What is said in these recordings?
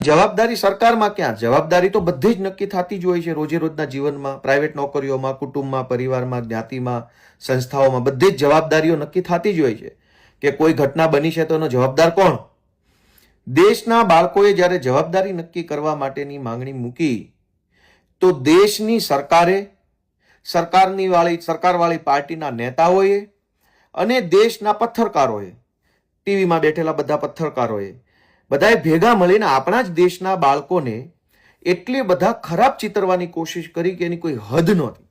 જવાબદારી સરકારમાં ક્યાં? જવાબદારી તો બધી જ નક્કી થતી જ હોય છે રોજે રોજના જીવનમાં, પ્રાઇવેટ નોકરીઓમાં, કુટુંબમાં, પરિવારમાં, જ્ઞાતિમાં, સંસ્થાઓમાં, બધી જ જવાબદારીઓ નક્કી થતી જ હોય છે કે કોઈ ઘટના બની છે તો એનો જવાબદાર કોણ? દેશના બાળકોએ જ્યારે જવાબદારી નક્કી કરવા માટેની માંગણી મૂકી તો દેશની સરકારવાળી પાર્ટીના નેતાઓએ અને દેશના પત્રકારોએ, ટીવીમાં બેઠેલા બધા પત્રકારોએ બધાએ ભેગા મળીને આપણા જ દેશના બાળકોને એટલી બધા ખરાબ ચિતરવાની કોશિશ કરી કે એની કોઈ હદ નહોતી.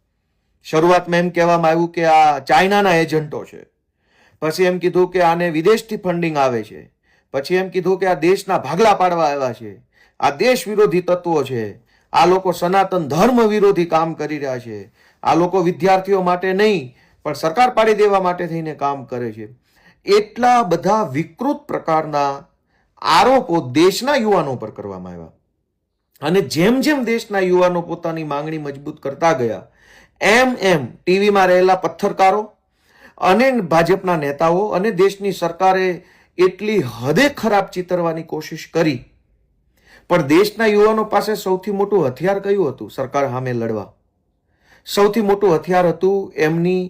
શરૂઆતમાં એમ કહેવામાં આવ્યું કે આ ચાઇનાના એજન્ટો છે, પછી એમ કીધું કે આને વિદેશથી ફંડિંગ આવે છે, પછી એમ કીધું કે આ દેશના ભાગલા પાડવા આવ્યા છે, આ દેશ વિરોધી તત્વો છે, આ લોકો સનાતન ધર્મ વિરોધી કામ કરી રહ્યા છે, આ લોકો વિદ્યાર્થીઓ માટે નહીં પણ સરકાર પાડી દેવા માટે થઈને કામ કરે છે. એટલા બધા વિકૃત પ્રકારના આરોપો દેશના યુવાનો પર કરવામાં આવ્યા. અને જેમ જેમ દેશના યુવાનો પોતાની માંગણી મજબૂત કરતા ગયા એમ એમ ટીવીમાં રહેલા પત્રકારો અને ભાજપના નેતાઓ અને દેશની સરકારે એટલી હદે ખરાબ ચિતરવાની કોશિશ કરી. પણ દેશના યુવાનો પાસે સૌથી મોટું હથિયાર કયું હતું સરકાર સામે લડવા? સૌથી મોટું હથિયાર હતું એમની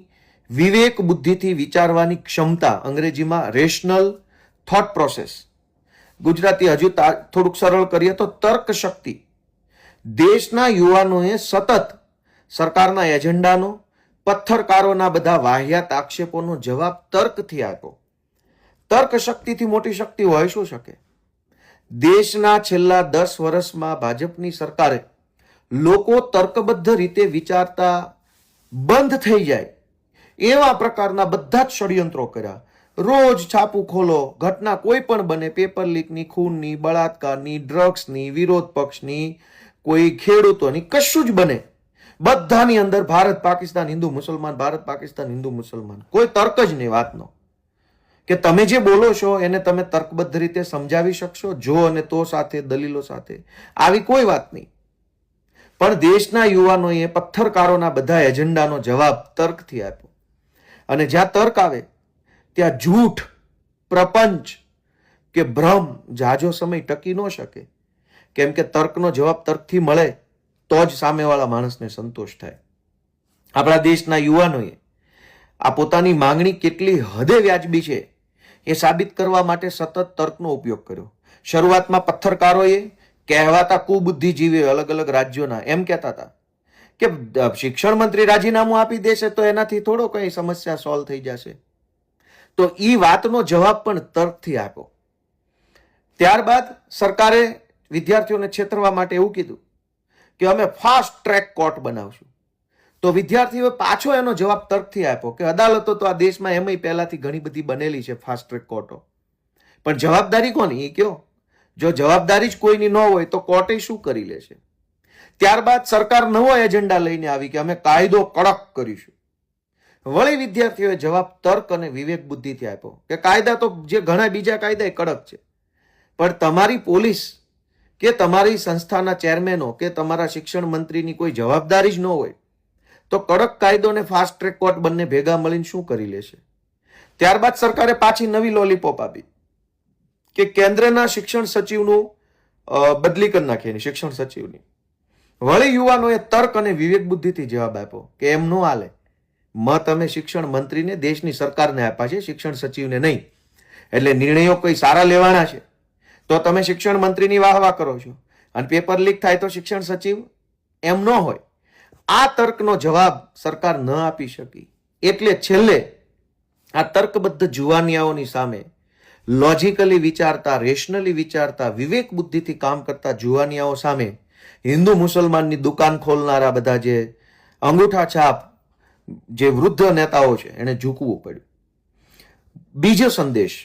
વિવેક બુદ્ધિથી વિચારવાની ક્ષમતા, અંગ્રેજીમાં રેશનલ થોટ પ્રોસેસ, ગુજરાતી હજુ થોડુંક સરળ કરીએ તો તર્ક શક્તિ. દેશના યુવાનોએ સતત સરકારના એજન્ડાનો, પત્રકારોના બધા વાહિયાત આક્ષેપોનો જવાબ તર્કથી આપ્યો. તર્ક શક્તિથી મોટી શક્તિ હોય શું શકે? દેશના છેલ્લા 10 વર્ષમાં ભાજપની સરકારે લોકો તર્કબદ્ધ રીતે વિચારતા બંધ થઈ જાય એવા પ્રકારના બધા જ ષડયંત્રો કર્યા. રોજ છાપું ખોલો, ઘટના કોઈ પણ બને, પેપર લીકની, ખૂનની, બળાત્કારની, ડ્રગ્સની, વિરોધ પક્ષની, કોઈ ખેડૂતોની, કશું જ બને, બધાની અંદર ભારત પાકિસ્તાન હિન્દુ મુસલમાન, ભારત પાકિસ્તાન હિન્દુ મુસલમાન. કોઈ તર્ક જ નહીં વાતનો કે તમે જે બોલો છો એને તમે તર્કબદ્ધ રીતે સમજાવી શકશો, જો અને તો સાથે, દલીલો સાથે, આવી કોઈ વાત નહીં. પણ દેશના યુવાનોએ પત્રકારોના બધા એજન્ડાનો જવાબ તર્કથી આપ્યો. અને જ્યાં તર્ક આવે ત્યાં જૂઠ, પ્રપંચ કે ભ્રમ જાજો સમય ટકી ન શકે. કેમ કે તર્કનો જવાબ તર્કથી મળે તો જ સામેવાળા માણસને સંતોષ થાય. આપણા દેશના યુવાનોએ આ પોતાની માંગણી કેટલી હદે વ્યાજબી છે એ સાબિત કરવા માટે સતત તર્કનો ઉપયોગ કર્યો. શરૂઆતમાં પત્રકારોએ કહેવાતા કુબુદ્ધિજીવીઓ અલગ અલગ રાજ્યોના એમ કહેતા હતા કે શિક્ષણ મંત્રી રાજીનામું આપી દેશે તો એનાથી થોડો કઈ સમસ્યા સોલ્વ થઈ જશે. તો એ વાતનો જવાબ પણ તર્કથી આપ્યો. ત્યારબાદ સરકારે વિદ્યાર્થીઓને છેતરવા માટે એવું કીધું કે અમે ફાસ્ટ ટ્રેક કોર્ટ બનાવશું. તો વિદ્યાર્થીઓએ પાછો એનો જવાબ તર્કથી આપ્યો કે અદાલતો તો આ દેશમાં એમય પહેલાથી ઘણી બધી બનેલી છે, ફાસ્ટ ટ્રેક કોર્ટો. પણ જવાબદારી કોની એ કયો? જો જવાબદારી જ કોઈની ન હોય તો કોર્ટે શું કરી લેશે? ત્યારબાદ સરકાર નવો એજન્ડા લઈને આવી કે અમે કાયદો કડક કરીશું. વળી વિદ્યાર્થીઓએ જવાબ તર્ક અને વિવેક બુદ્ધિથી આપ્યો કે કાયદા તો જે ઘણા બીજા કાયદા કડક છે, પણ તમારી પોલીસ કે તમારી સંસ્થાના ચેરમેનો કે તમારા શિક્ષણ મંત્રીની કોઈ જવાબદારી જ ન હોય તો કડક કાયદો ને ફાસ્ટ ટ્રેક કોર્ટ બંને ભેગા મળીને શું કરી લેશે? ત્યારબાદ સરકારે પાછી નવી લોલીપોપ આપી કે કેન્દ્રના શિક્ષણ સચિવનું બદલી કરી નાખી, શિક્ષણ સચિવની. વળી યુવાનોએ તર્ક અને વિવેક બુદ્ધિથી જવાબ આપ્યો કે એમ નો હાલે. મત અમે શિક્ષણ મંત્રીને, દેશની સરકારને આપ્યા છે, શિક્ષણ સચિવને નહીં. એટલે નિર્ણયો કોઈ સારા લેવાના છે તો તમે શિક્ષણ મંત્રીની વાહવા કરો છો અને પેપર લીક થાય તો શિક્ષણ સચિવ? એમ ન હોય. આ તર્કનો જવાબ સરકાર ન આપી શકી. એટલે છેલ્લે આ તર્કબદ્ધ જુવાનિયાઓની સામે લોજિકલી વિચારતા, રેશનલી વિચારતા, વિવેક બુદ્ધિથી કામ કરતા જુવાનિયાઓ સામે હિન્દુ મુસલમાનની દુકાન ખોલનારા બધા જે અંગૂઠા છાપ જે વૃદ્ધ નેતાઓ છે એને ઝૂકવું પડ્યું. બીજો સંદેશ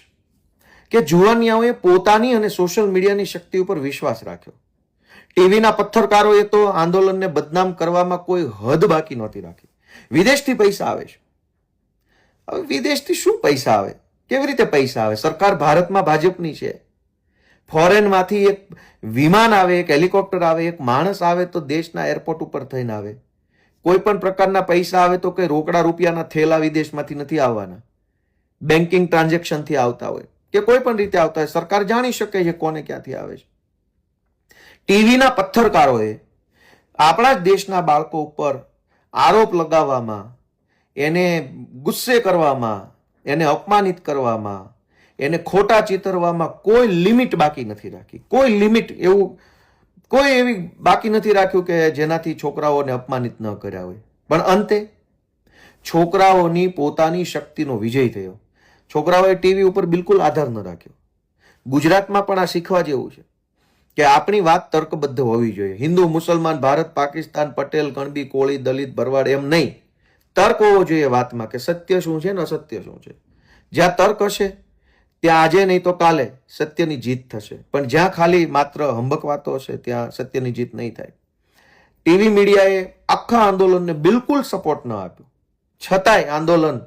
કે જુવાનિયાઓએ પોતાની અને સોશિયલ મીડિયાની શક્તિ ઉપર વિશ્વાસ રાખ્યો. ટીવીના પત્રકારોએ તો આંદોલનને બદનામ કરવામાં કોઈ હદ બાકી નહોતી રાખી. વિદેશથી પૈસા આવે છે. હવે વિદેશથી શું પૈસા આવે? કેવી રીતે પૈસા આવે? સરકાર ભારતમાં ભાજપની છે. ફોરેનમાંથી એક વિમાન આવે, એક હેલિકોપ્ટર આવે, એક માણસ આવે તો દેશના એરપોર્ટ ઉપર થઈને આવે. કોઈ પણ પ્રકારના પૈસા આવે તો કઈ રોકડા રૂપિયાના થેલા વિદેશમાંથી નથી આવવાના. બેન્કિંગ ટ્રાન્ઝેક્શનથી આવતા હોય કે કોઈ પણ રીતે આવતા હોય. સરકાર જાણી શકે છે કોને ક્યાંથી આવે છે. ટીવીના પત્રકારોએ આપણા જ દેશના બાળકો ઉપર આરોપ લગાવવામાં, એને ગુસ્સે કરવામાં, એને અપમાનિત કરવામાં, એને ખોટા ચિતરવામાં કોઈ લિમિટ બાકી નથી રાખી. કોઈ લિમિટ એવું કોઈ એવી બાકી નથી રાખ્યું કે જેનાથી છોકરાઓને અપમાનિત ન કર્યા હોય. પણ અંતે છોકરાઓની પોતાની શક્તિનો વિજય થયો. છોકરાઓએ ટીવી ઉપર બિલકુલ આધાર ન રાખ્યો. ગુજરાતમાં પણ આ શીખવા જેવું છે કે આપણી વાત તર્કબદ્ધ હોવી જોઈએ. હિન્દુ, મુસલમાન, ભારત, પાકિસ્તાન, પટેલ, કણબી, કોળી, દલિત, ભરવાડ એમ નહીં. તર્ક હોવો જોઈએ વાતમાં કે સત્ય શું છે ને અસત્ય શું છે. જ્યાં તર્ક હશે ત્યાં આજે નહીં તો કાલે સત્યની જીત થશે. પણ જ્યાં ખાલી માત્ર હંબક વાતો હશે ત્યાં સત્યની જીત નહીં થાય. ટીવી મીડિયાએ આખા આંદોલનને બિલકુલ સપોર્ટ ન આપ્યો, છતાંય આંદોલન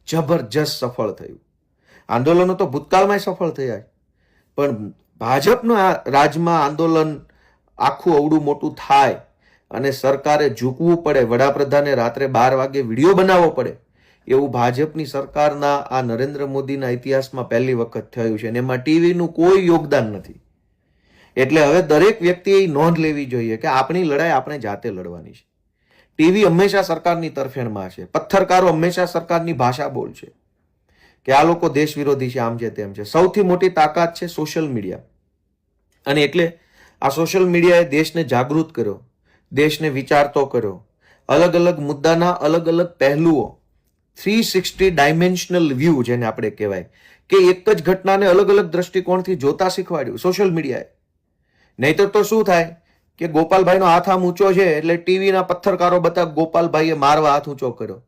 જબરજસ્ત સફળ થયું. આંદોલનો તો ભૂતકાળમાં સફળ થયા, પણ ભાજપના રાજમાં આંદોલન આખું અવડું મોટું થાય અને સરકારે ઝૂકવું પડે, વડાપ્રધાને રાત્રે 12 વાગે વિડીયો બનાવવો પડે, એવું ભાજપની સરકારના આ નરેન્દ્ર મોદીના ઇતિહાસમાં પહેલી વખત થયું છે. અને એમાં ટીવીનું કોઈ યોગદાન નથી. એટલે હવે દરેક વ્યક્તિએ નોંધ લેવી જોઈએ કે આપણી લડાઈ આપણે જાતે લડવાની છે. ટીવી હંમેશા સરકારની તરફેણમાં છે. પત્રકારો હંમેશા સરકારની ભાષા બોલશે કે આ લોકો દેશ વિરોધી છે, આમ છે, તેમ છે. સૌથી મોટી તાકાત છે સોશિયલ મીડિયા. અને એટલે આ સોશિયલ મીડિયાએ દેશને જાગૃત કર્યો, દેશને વિચારતો કર્યો. અલગ અલગ મુદ્દાના અલગ અલગ પહેલુઓ, 360 ડાયમેન્શનલ વ્યૂ જેને આપણે કહેવાય, કે એક જ ઘટનાને અલગ અલગ દ્રષ્ટિકોણથી જોતા શીખવાડ્યું સોશિયલ મીડિયાએ. નહીતર તો શું થાય કે ગોપાલભાઈનો હાથ આમ ઊંચો છે એટલે ટીવીના પત્રકારો બધા ગોપાલભાઈએ મારવા હાથ ઊંચો કર્યો.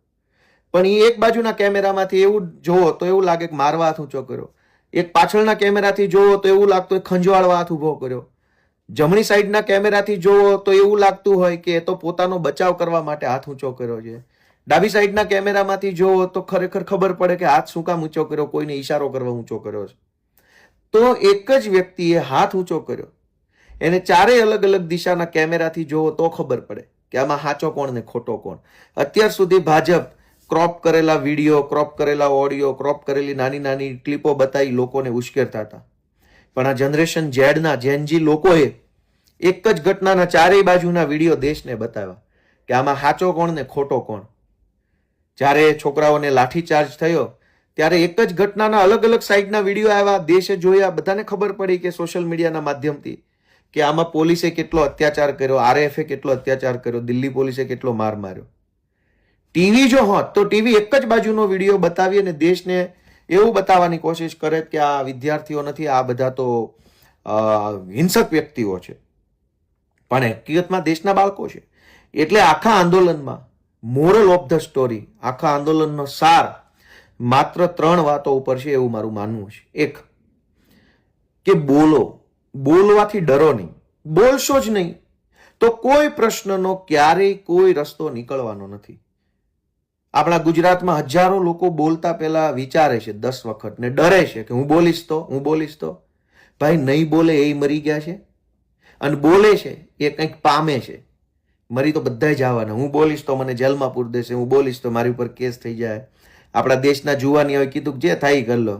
પણ એ એક બાજુના કેમેરામાંથી એવું જોવો તો એવું લાગે કે મારવા હાથ ઊંચો કર્યો. એક પાછળના કેમેરાથી જોવો તો એવું લાગતું ખંજવાળવા હાથ ઊભો કર્યો. જમણી સાઈડના કેમેરાથી જોવો તો એવું લાગતું હોય કે એ તો પોતાનો બચાવ કરવા માટે હાથ ઊંચો કર્યો છે. ડાબી સાઈડના કેમેરામાંથી જોવો તો ખરેખર ખબર પડે કે હાથ શું કામ ઊંચો કર્યો, કોઈને ઈશારો કરવા ઊંચો કર્યો છે. તો એક જ વ્યક્તિએ હાથ ઊંચો કર્યો, એને ચારેય અલગ અલગ દિશાના કેમેરાથી જોવો તો ખબર પડે કે આમાં સાચો કોણ ને ખોટો કોણ. અત્યાર સુધી ભાજપ ક્રોપ કરેલા વિડીયો, ક્રોપ કરેલા ઓડિયો, ક્રોપ કરેલી નાની નાની ક્લિપો બતાવી લોકોને ઉશ્કેરતા હતા. પણ આ જનરેશન ઝેડના જેનજી લોકોએ એક જ ઘટનાના ચારેય બાજુના વિડીયો દેશને બતાવ્યા કે આમાં સાચો કોણ ને ખોટો કોણ. જ્યારે છોકરાઓને લાઠીચાર્જ થયો ત્યારે એક જ ઘટનાના અલગ અલગ સાઈડના વિડીયો આવ્યા, દેશે જોયા, બધાને ખબર પડી કે સોશિયલ મીડિયાના માધ્યમથી કે આમાં પોલીસે કેટલો અત્યાચાર કર્યો, આરએફએ કેટલો અત્યાચાર કર્યો, દિલ્હી પોલીસે કેટલો માર માર્યો. ટીવી જો હોત તો ટીવી એક જ બાજુનો વિડીયો બતાવી અને દેશને એવું બતાવવાની કોશિશ કરે કે આ વિદ્યાર્થીઓ નથી, આ બધા તો હિંસક વ્યક્તિઓ છે. પણ હકીકતમાં દેશના બાળકો છે. એટલે આખા આંદોલનમાં મોરલ ઓફ ધ સ્ટોરી, આખા આંદોલનનો સાર માત્ર 3 વાતો ઉપર છે એવું મારું માનવું છે. એક કે બોલો, બોલવાથી ડરો નહીં. બોલશો જ નહીં તો કોઈ પ્રશ્નનો ક્યારેય કોઈ રસ્તો નીકળવાનો નથી. આપણા ગુજરાતમાં હજારો લોકો બોલતા પહેલા વિચારે છે 10 વખત ને ડરે છે કે હું બોલીશ તો. ભાઈ નહીં બોલે એ મરી ગયા છે, અને બોલે છે એ કંઈક પામે છે. મરી તો બધા જવાના. હું બોલીશ તો મને જેલમાં પૂરી દેશે, હું બોલીશ તો મારી ઉપર કેસ થઈ જાય. આપણા દેશના જુવાનીઓએ કીધું જે થાય કરી લો,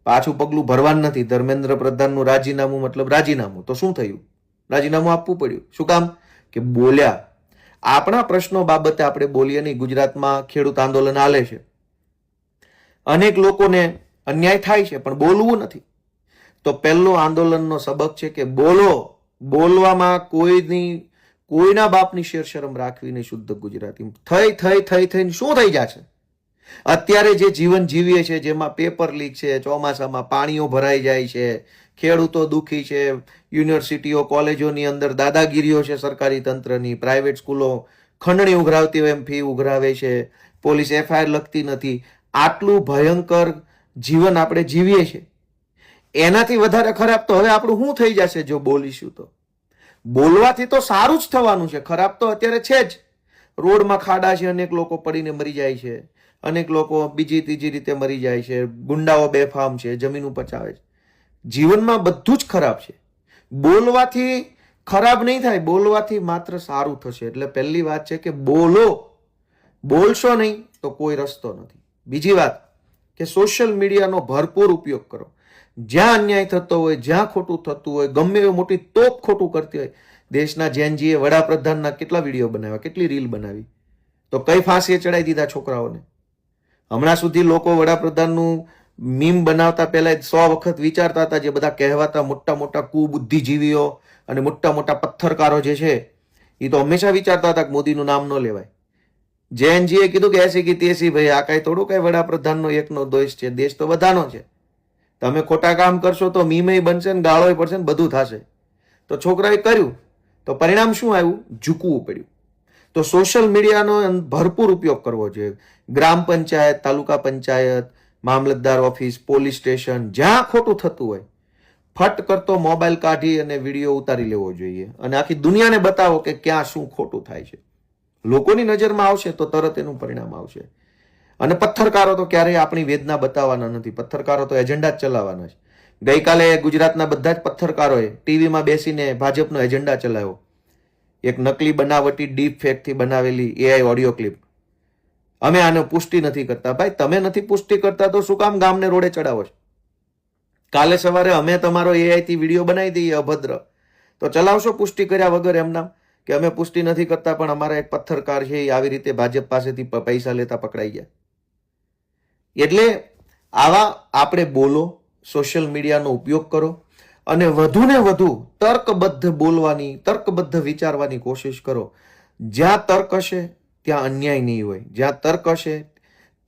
પાછું પગલું ભરવાનું નથી. ધર્મેન્દ્ર પ્રધાનનું રાજીનામું મતલબ રાજીનામું. તો શું થયું? રાજીનામું આપવું પડ્યું. શું કામ? કે બોલ્યા. આપણા પ્રશ્નો બાબતે આપણે બોલીએ નહીં. ગુજરાતમાં ખેડૂત આંદોલન હાલે છે, અનેક લોકોને અન્યાય થાય છે, પણ બોલવું નથી. તો પહેલો આંદોલનનો સબક છે કે બોલો. બોલવામાં કોઈના બાપની શેરશરમ રાખવી નહીં. શુદ્ધ ગુજરાતી થઈને શું થઈ જશે? અત્યારે જે જીવન જીવીએ છે, જેમાં પેપર લીક છે, ચોમાસામાં પાણીઓ ભરાઈ જાય છે, ખેડૂતો દુઃખી છે, યુનિવર્સિટીઓ કોલેજોની અંદર દાદાગીરીઓ છે સરકારી તંત્રની, પ્રાઇવેટ સ્કૂલો ખંડણી ઉઘરાવતી હોય એમ ફી ઉઘરાવે છે, પોલીસ એફઆઈઆર લખતી નથી. આટલું ભયંકર જીવન આપણે જીવીએ છીએ. એનાથી વધારે ખરાબ તો હવે આપણું શું થઈ જશે જો બોલીશું તો? બોલવાથી તો સારું જ થવાનું છે. ખરાબ તો અત્યારે છે જ. રોડમાં ખાડા છે, અનેક લોકો પડીને મરી જાય છે, અનેક લોકો બીજી ત્રીજી રીતે મરી જાય છે, ગુંડાઓ બેફામ છે, જમીન પચાવે છે. જીવનમાં બધું જ ખરાબ છે. બોલવાથી ખરાબ નહીં થાય, બોલવાથી માત્ર સારું થશે. એટલે પહેલી વાત છે કે બોલો. બોલશો નહીં તો કોઈ રસ્તો નથી. બીજી વાત કે સોશિયલ મીડિયાનો ભરપૂર ઉપયોગ કરો. જ્યાં અન્યાય થતો હોય, જ્યાં ખોટું થતું હોય, ગમે એવી મોટી તોપ ખોટું કરતી હોય, દેશના જેનજીએ વડાપ્રધાનના કેટલા વિડીયો બનાવ્યા, કેટલી રીલ બનાવી, તો કઈ ફાંસીએ ચડાવી દીધા છોકરાઓને. હમણાં સુધી લોકો વડાપ્રધાનનું મીમ બનાવતા પહેલા 100 વખત વિચારતા હતા. જે બધા કહેવાતા મોટા મોટા કુબુદ્ધિજીવીઓ અને મોટા મોટા પથ્થરકારો જે છે એ તો હંમેશા વિચારતા હતા કે મોદીનું નામ ન લેવાય. જૈનજીએ કીધું કે એસી કી તેસી, ભાઈ આ કઈ થોડું કઈ વડાપ્રધાનનો એકનો દેશ છે, દેશ તો બધાનો છે. તમે ખોટા કામ કરશો તો મીમય બનશે ને ગાળોય પડશે ને બધું થશે. તો છોકરાએ કર્યું તો પરિણામ શું આવ્યું? ઝૂકવું પડ્યું. તો સોશિયલ મીડિયાનો ભરપૂર ઉપયોગ કરવો જોઈએ. ગ્રામ પંચાયત, તાલુકા પંચાયત, મામલતદાર ઓફિસ, પોલીસ સ્ટેશન, જ્યાં ખોટું થતું હોય ફટ કરતો મોબાઈલ કાઢી અને વિડીયો ઉતારી લેવો જોઈએ અને આખી દુનિયાને બતાવો કે ક્યાં શું ખોટું થાય છે. લોકોની નજરમાં આવશે તો તરત એનું પરિણામ આવશે. અને પથ્થરકારો તો ક્યારેય આપણી વેદના બતાવવાના નથી. પથ્થરકારો તો એજન્ડા જ ચલાવવાના છે. ગઈકાલે ગુજરાતના બધા જ પથ્થરકારોએ ટીવીમાં બેસીને ભાજપનો એજન્ડા ચલાવ્યો. એક નકલી બનાવટી ડીપ ફેકથી બનાવેલી એઆઈ ઓડિયો ક્લિપ. અમે આને પુષ્ટિ નથી કરતા. ભાઈ તમે નથી પુષ્ટિ કરતા તો શું કામ ગામને રોડે ચડાવો છો? કાલે સવારે અમે તમારો એઆઈ થી વિડીયો બનાવી દઈએ અભદ્ર, તો ચલાવશો પુષ્ટિ કર્યા વગર એમના કે અમે પુષ્ટિ નથી કરતા પણ અમારા એક પથ્થરકાર છે એ આવી રીતે ભાજપ પાસેથી પૈસા લેતા પકડાઈ ગયા. એટલે આવા આપણે બોલો, સોશિયલ મીડિયાનો ઉપયોગ કરો અને વધુ ને વધુ તર્કબદ્ધ બોલવાની, તર્કબદ્ધ વિચારવાની કોશિશ કરો. જ્યાં તર્ક હશે ત્યાં અન્યાય નહીં હોય. જ્યાં તર્ક હશે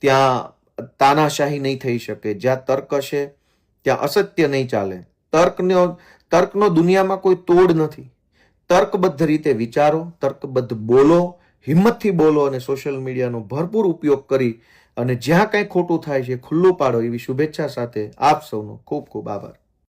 ત્યાં તાનાશાહી નહીં થઈ શકે. જ્યાં તર્ક હશે ત્યાં અસત્ય નહીં ચાલે. તર્કનો દુનિયામાં કોઈ તોડ નથી. તર્કબદ્ધ રીતે વિચારો, તર્કબદ્ધ બોલો, હિંમતથી બોલો અને સોશિયલ મીડિયાનો ભરપૂર ઉપયોગ કરી અને જ્યાં કંઈ ખોટું થાય છે ખુલ્લું પાડો. એવી શુભેચ્છા સાથે આપ સૌનો ખૂબ ખૂબ આભાર.